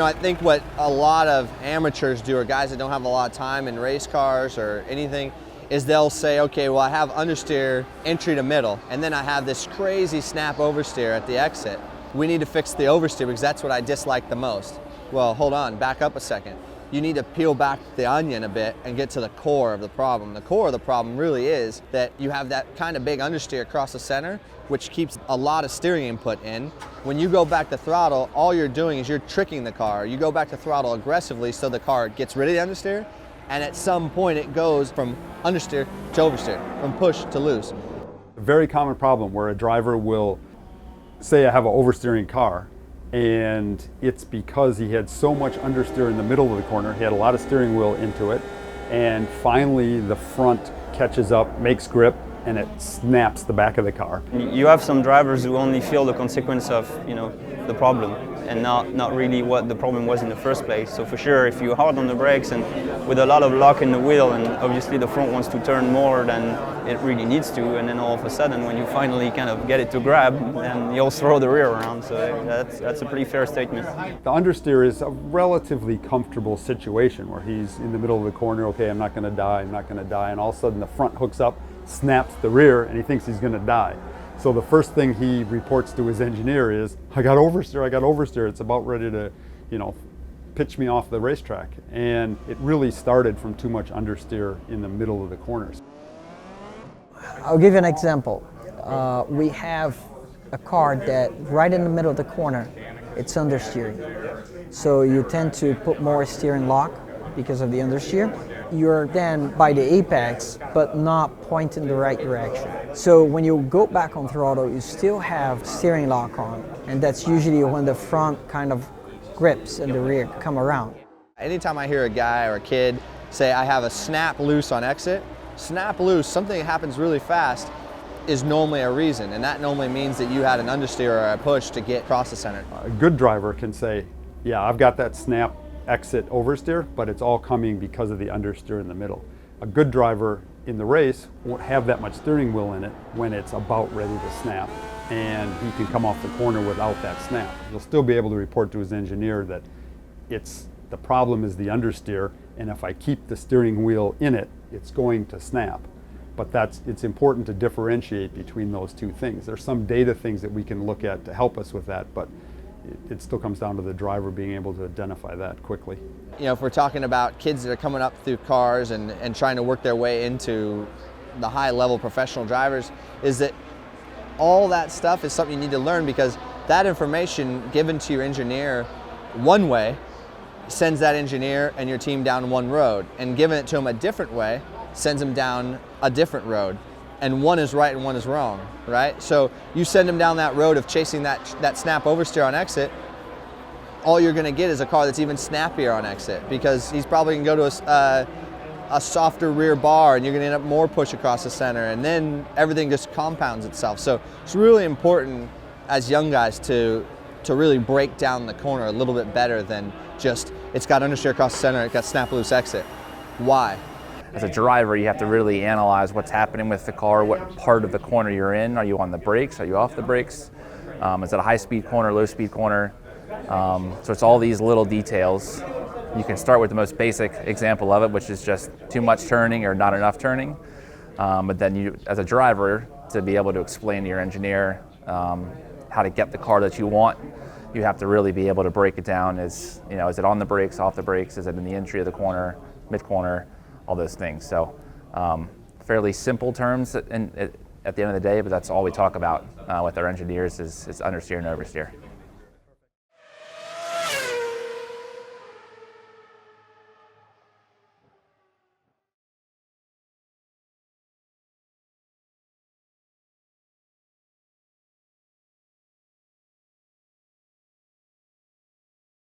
I think what a lot of amateurs do, or guys that don't have a lot of time in race cars or anything, is they'll say, okay, well, I have understeer entry to middle, and then I have this crazy snap oversteer at the exit. We need to fix the oversteer because that's what I dislike the most. Well, hold on, back up a second. You need to peel back the onion a bit and get to the core of the problem. The core of the problem really is that you have that kind of big understeer across the center, which keeps a lot of steering input in. When you go back to throttle, all you're doing is you're tricking the car. You go back to throttle aggressively so the car gets rid of the understeer, and at some point it goes from understeer to oversteer, from push to loose. A very common problem where a driver will say, I have an oversteering car, and it's because he had so much understeer in the middle of the corner. He had a lot of steering wheel into it, and finally the front catches up, makes grip, and it snaps the back of the car. You have some drivers who only feel the consequence of the problem and not really what the problem was in the first place. So for sure, if you're hard on the brakes and with a lot of lock in the wheel, and obviously the front wants to turn more than it really needs to, and then all of a sudden when you finally kind of get it to grab, then you'll throw the rear around. So that's a pretty fair statement. The understeer is a relatively comfortable situation where he's in the middle of the corner, okay, I'm not going to die, I'm not going to die, and all of a sudden the front hooks up, snaps the rear, and he thinks he's going to die. So the first thing he reports to his engineer is, I got oversteer, it's about ready to, pitch me off the racetrack. And it really started from too much understeer in the middle of the corners. I'll give you an example. We have a car that right in the middle of the corner, it's understeering. So you tend to put more steering lock because of the understeer. You're then by the apex, but not pointing the right direction. So when you go back on throttle, you still have steering lock on, and that's usually when the front kind of grips and the rear come around. Anytime I hear a guy or a kid say, I have a snap loose on exit, snap loose, something that happens really fast, is normally a reason, and that normally means that you had an understeer or a push to get across the center. A good driver can say, yeah, I've got that snap exit oversteer, but it's all coming because of the understeer in the middle. A good driver in the race won't have that much steering wheel in it when it's about ready to snap, and he can come off the corner without that snap. He'll still be able to report to his engineer that the problem is the understeer, and if I keep the steering wheel in it, it's going to snap. But it's important to differentiate between those two things. There's some data things that we can look at to help us with that, but it still comes down to the driver being able to identify that quickly. If we're talking about kids that are coming up through cars and trying to work their way into the high-level professional drivers, is that all that stuff is something you need to learn, because that information given to your engineer one way sends that engineer and your team down one road, and giving it to them a different way sends them down a different road. And one is right and one is wrong, right? So you send them down that road of chasing that snap oversteer on exit, all you're gonna get is a car that's even snappier on exit, because he's probably gonna go to a softer rear bar, and you're gonna end up more push across the center, and then everything just compounds itself. So it's really important as young guys to really break down the corner a little bit better than just, it's got understeer across the center, it got snap loose exit. Why? As a driver, you have to really analyze what's happening with the car, what part of the corner you're in. Are you on the brakes? Are you off the brakes? Is it a high-speed corner, low-speed corner? So it's all these little details. You can start with the most basic example of it, which is just too much turning or not enough turning. But then you, as a driver, to be able to explain to your engineer how to get the car that you want, you have to really be able to break it down as, is it on the brakes, off the brakes? Is it in the entry of the corner, mid-corner? All those things. So fairly simple terms at the end of the day, but that's all we talk about with our engineers is understeer and oversteer.